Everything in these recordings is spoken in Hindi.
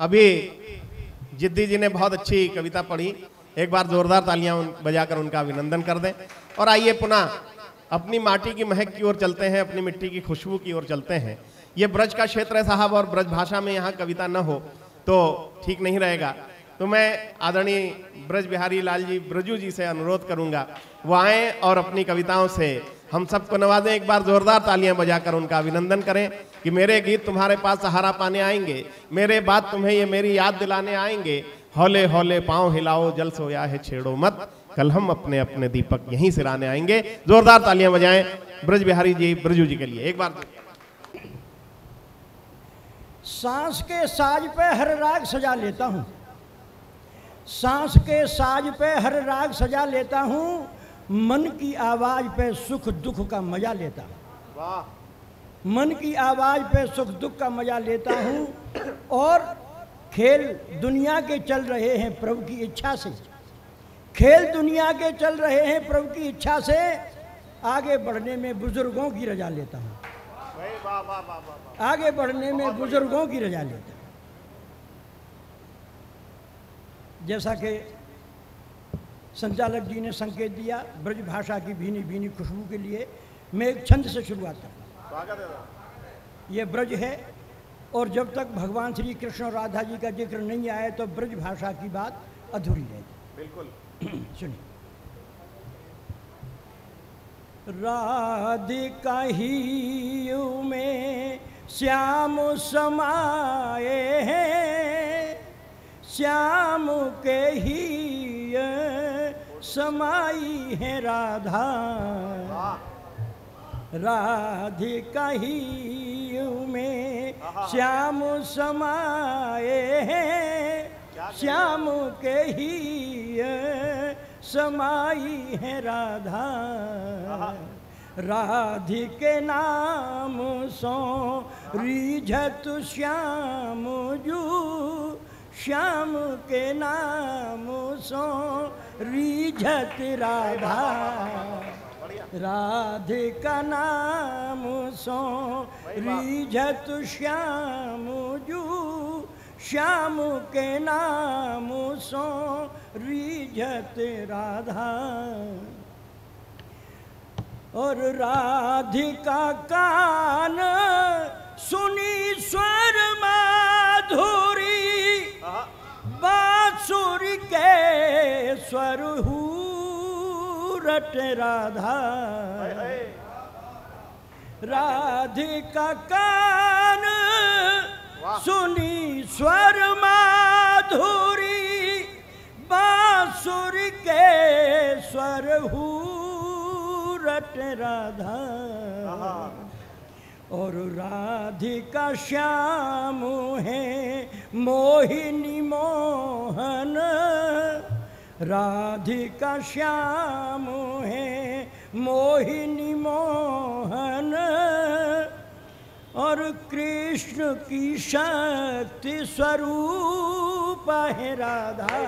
अभी जिद्दी जी ने बहुत अच्छी कविता पढ़ी, एक बार जोरदार तालियां बजाकर उनका अभिनंदन कर दें। और आइए पुनः अपनी माटी की महक की ओर चलते हैं, अपनी मिट्टी की खुशबू की ओर चलते हैं। ये ब्रज का क्षेत्र है साहब, और ब्रज भाषा में यहाँ कविता न हो तो ठीक नहीं रहेगा। तो मैं आदरणीय ब्रज बिहारी लाल जी ब्रजू जी से अनुरोध करूंगा वो आए और अपनी कविताओं से हम सबको नवाजें। एक बार जोरदार तालियां बजाकर उनका अभिनंदन करें कि मेरे गीत तुम्हारे पास सहारा पाने आएंगे, मेरे बात तुम्हें ये मेरी याद दिलाने आएंगे। हौले हौले पांव हिलाओ, जल सोया है छेड़ो मत, कल हम अपने अपने दीपक यहीं सिराने आएंगे। जोरदार तालियां बजाएं ब्रज बिहारी जी ब्रजू जी के लिए एक बार। सांस के साज पे हर राग सजा लेता हूँ, सांस के साज पे हर राग सजा लेता हूँ, मन की आवाज पे सुख दुख का मजा लेता हूँ। वाह। मन की आवाज पे सुख दुख का मजा लेता हूँ। और खेल दुनिया के चल रहे हैं प्रभु की इच्छा से, खेल दुनिया के चल रहे हैं प्रभु की इच्छा से, आगे बढ़ने में बुजुर्गों की रजा लेता हूँ, आगे बढ़ने में बुजुर्गों की रजा लेता हूँ। जैसा कि संचालक जी ने संकेत दिया ब्रज भाषा की भीनी भीनी खुशबू के लिए, मैं एक छंद से शुरुआत करूँ। ये ब्रज है और जब तक भगवान श्री कृष्ण और राधा जी का जिक्र नहीं आए तो ब्रज भाषा की बात अधूरी रहेगी। बिल्कुल सुनिए। राधिका ही में श्याम समाए हैं, श्याम के ही समाई है राधा, राधिका ही में श्याम समाए हैं, श्याम के ही समाई है राधा, राधिके नाम सो रिझत श्याम जू, श्याम के नाम सो रिझत राधा, राधिका नाम सो रिझत श्याम जू, श्याम के नाम सो रिझत राधा। और राधिका कान सुनी स्वर माधुरी, बांसुरी के स्वर रट राधा, राधिका कान सुनी स्वर माधुरी, बांसुरी के स्वर रट राधा। और राधिका श्याम है मोहिनी मोहन, राधिका श्याम है मोहिनी मोहन, और कृष्ण की शक्ति स्वरूप है राधा,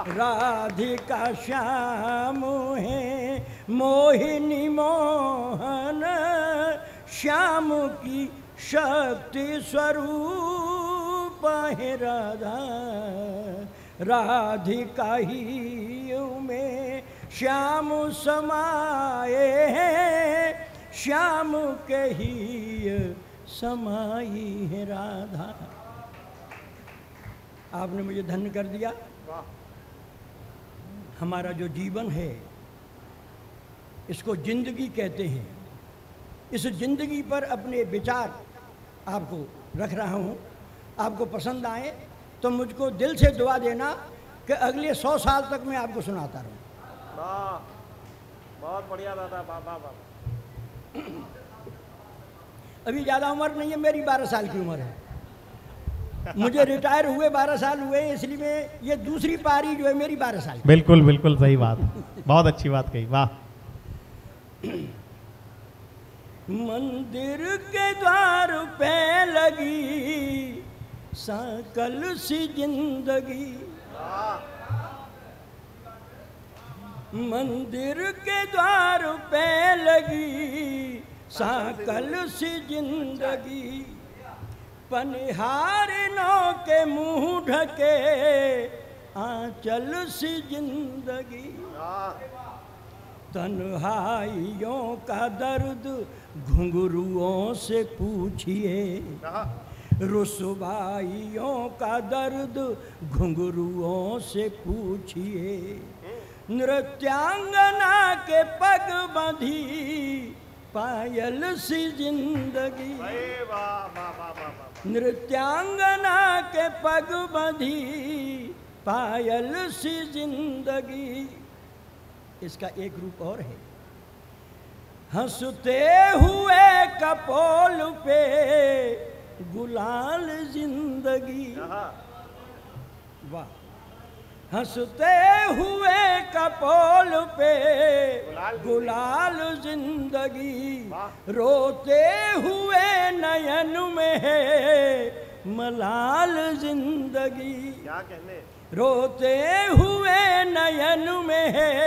राधिका श्याम है मोहिनी मोहन, श्याम की शक्ति स्वरूप है राधा, राधिका ही में श्याम समाए हैं, श्याम के ही समाई है राधा। आपने मुझे धन्य कर दिया। हमारा जो जीवन है इसको जिंदगी कहते हैं, इस जिंदगी पर अपने विचार आपको रख रहा हूँ। आपको पसंद आए तो मुझको दिल से दुआ देना कि अगले 100 साल तक मैं आपको सुनाता रहूँ। बहुत बढ़िया दादा, बाबा बाबा। अभी ज़्यादा उम्र नहीं है, मेरी 12 साल की उम्र है, मुझे रिटायर हुए 12 साल हुए, इसलिए ये दूसरी पारी जो है मेरी 12 साल की। बिल्कुल बिल्कुल सही बात, बहुत अच्छी बात कही, वाह। मंदिर के द्वार पे लगी सकल सी जिंदगी, मंदिर के द्वार पे लगी सकल सी जिंदगी, पनिहारिनों के मुंह ढके आंचल सी जिंदगी, तन्हाइयों का दर्द घुंघरुओं से पूछिए, रुसवाइयों का दर्द घुंघरुओं से पूछिए, नृत्यांगना के पग बंधी पायल सी जिंदगी, नृत्यांगना के पग बंधी पायल सी जिंदगी। इसका एक रूप और है, हंसते हुए कपोल पे गुलाल जिंदगी, वाह, हंसते हुए कपोल पे गुलाल जिंदगी, रोते हुए नयन में है मलाल जिंदगी, क्या कहने, रोते हुए नयन में है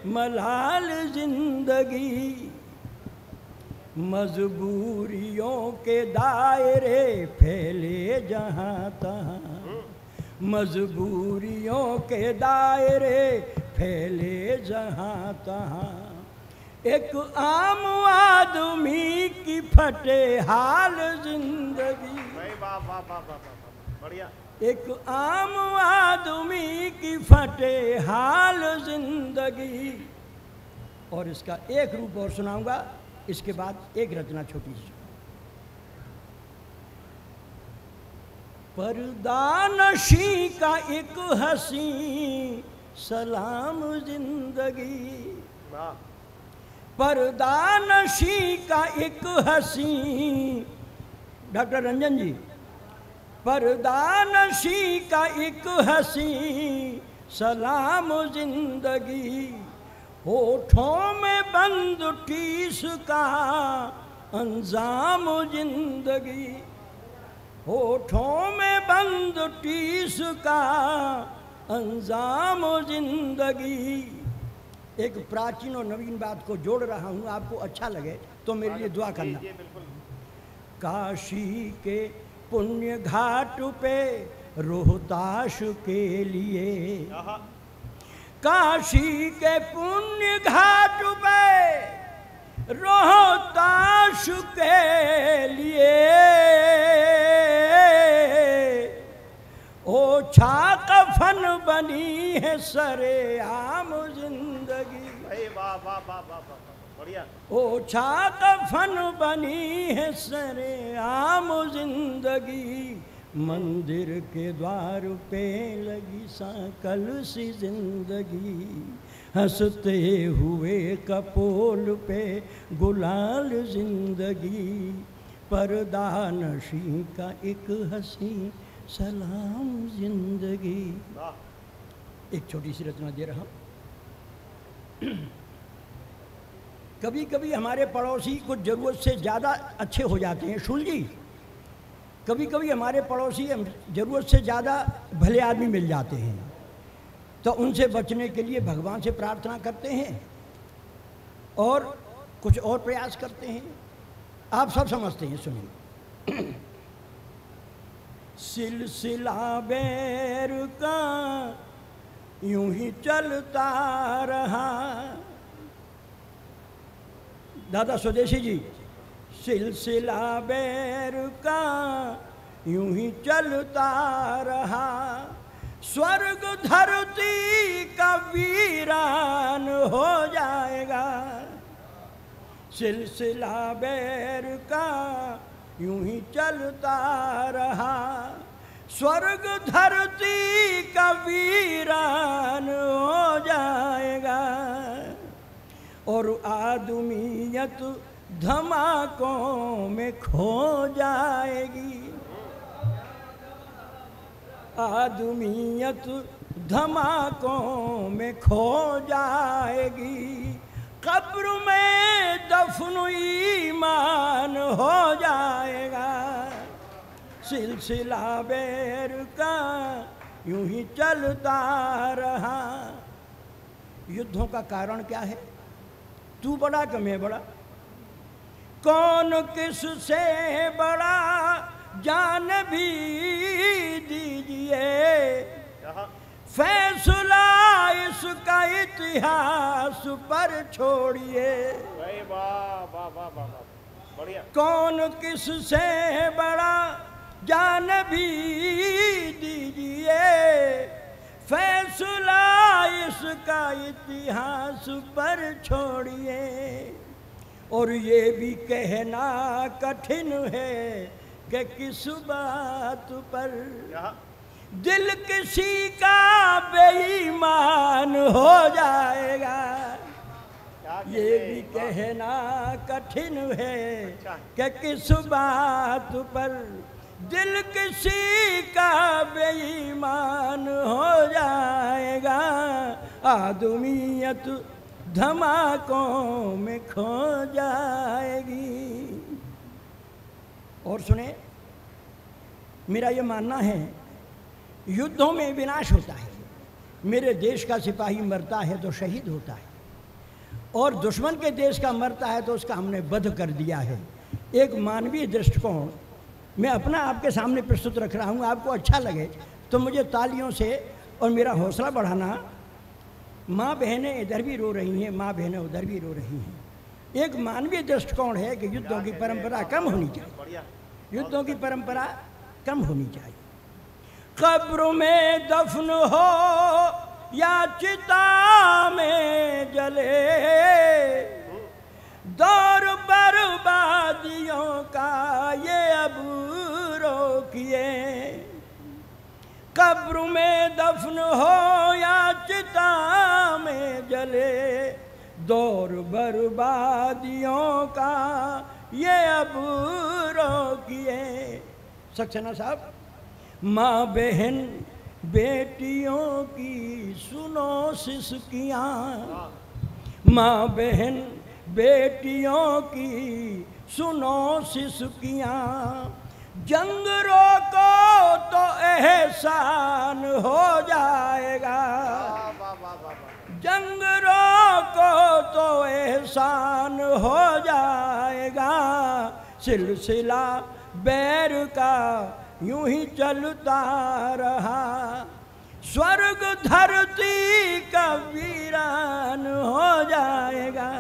मलाल जिंदगी, मजबूरियों के दायरे फैले जहाँ तहाँ, मजबूरियों के दायरे फैले जहाँ तहाँ, एक आम आदमी की फटे हाल जिंदगी, बढ़िया, एक आम आदमी की फटे हाल जिंदगी। और इसका एक रूप और सुनाऊंगा, इसके बाद एक रचना छोटी सी। पर्दानशी का एक हंसी सलाम जिंदगी, पर्दानशी का एक हंसी, डॉक्टर रंजन जी, पर्दानशी का एक हंसी सलाम जिंदगी, होठों में बंद टीस का अंजाम जिंदगी, होठों में बंद टीस का अंजाम जिंदगी। एक प्राचीन और नवीन बात को जोड़ रहा हूँ, आपको अच्छा लगे तो मेरे लिए दुआ करना। काशी के पुण्य घाट पे रोहताश के लिए, काशी के पुण्य घाट पे रोहताश के लिए, ओछा कफन बनी है सरे आम जिंदगी, वाह वाह वाह वाह, बढ़िया, ओछा कफन बनी है सरे आम जिंदगी, मंदिर के द्वार पे लगी साकल सी जिंदगी, हंसते हुए कपोल पे गुलाल जिंदगी, पर्दानशी का एक हंसी सलाम जिंदगी। एक छोटी सी रचना दे रहा हूँ। कभी कभी हमारे पड़ोसी कुछ ज़रूरत से ज़्यादा अच्छे हो जाते हैं, शुल जी, कभी कभी हमारे पड़ोसी ज़रूरत से ज़्यादा भले आदमी मिल जाते हैं, तो उनसे बचने के लिए भगवान से प्रार्थना करते हैं और कुछ और प्रयास करते हैं। आप सब समझते हैं, सुनिए। सिलसिला बैर का यूं ही चलता रहा, दादा स्वदेशी जी, सिलसिला बैर का यूं ही चलता रहा, स्वर्ग धरती का वीरान हो जाएगा, सिलसिला बैर का यूं ही चलता रहा, स्वर्ग धरती का वीरान हो जाएगा, और आदमियत धमाकों में खो जाएगी, आदमियत धमाकों में खो जाएगी, कब्र में दफन ईमान हो जाएगा, सिलसिला बैर का यूं ही चलता रहा। युद्धों का कारण क्या है? तू बड़ा कि मैं बड़ा, कौन किस से बड़ा, जान भी दीजिए, फैसला इसका इतिहास पर छोड़िए। कौन किससे बड़ा जान भी दीजिए, फैसला इसका इतिहास पर छोड़िए। और ये भी कहना कठिन है कि किस बात पर दिल किसी का बेईमान हो जाएगा। ये भी कहना कठिन है कि किस बात पर दिल किसी का बेईमान हो जाएगा। आदमियत धमाकों में खो जाएगी। और सुने, मेरा ये मानना है युद्धों में विनाश होता है। मेरे देश का सिपाही मरता है तो शहीद होता है, और दुश्मन के देश का मरता है तो उसका हमने वध कर दिया है। एक मानवीय दृष्टिकोण मैं अपना आपके सामने प्रस्तुत रख रहा हूँ। आपको अच्छा लगे तो मुझे तालियों से और मेरा हौसला बढ़ाना। माँ बहनें इधर भी रो रही हैं, माँ बहनें उधर भी रो रही हैं। एक मानवीय दृष्टिकोण है कि युद्धों की परंपरा कम होनी चाहिए, युद्धों की परंपरा कम होनी चाहिए। कब्र में दफन हो या चिता में जले, दौर बर्बादियों का ये अब रोकिए। कब्र में दफन हो या चिता में जले, दौर बर्बादियों का ये अब रोकिए। सक्सेना साहब, माँ बहन बेटियों की सुनो सिसकियाँ, माँ बहन बेटियों की सुनो सिसकियाँ। जंग रोको तो एहसान हो जाएगा, जंग रोको तो एहसान हो जाएगा। सिलसिला बैर का यूं ही चलता रहा, स्वर्ग धरती का वीरान हो जाएगा।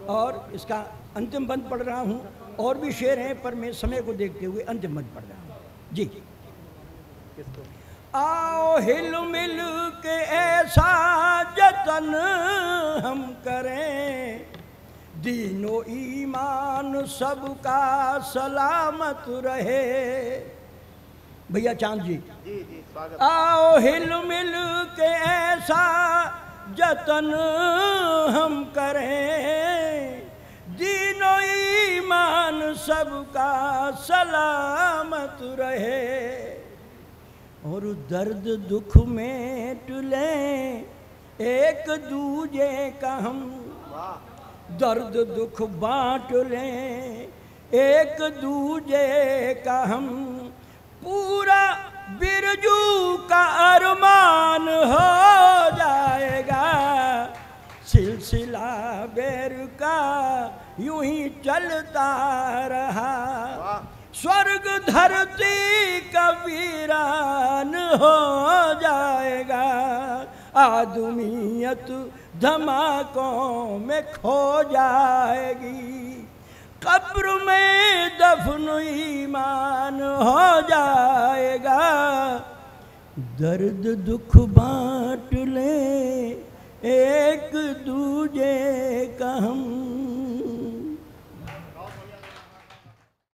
और इसका अंतिम बंद पढ़ रहा हूँ, और भी शेर हैं पर मैं समय को देखते हुए अंतिम बंद पढ़ रहा हूँ जी। आओ हिल मिल के ऐसा जतन हम करें, दीनो ईमान सबका सलामत रहे। भैया चांद जी, स्वागत। आओ हिल मिल के ऐसा जतन हम करें, दीनो ईमान सबका सलामत रहे। और दर्द दुख में टुले एक दूजे का हम, दर्द दुख बांट लें एक दूजे का हम, पूरा बिरजू का अरमान हो जाएगा। सिलसिला बैर का यूं ही चलता रहा, स्वर्ग धरती का वीरान हो जाएगा। आदमियत धमाकों में खो जाएगी, कब्र में दफन ईमान हो जाएगा। दर्द दुख बांट ले एक दूजे का हम,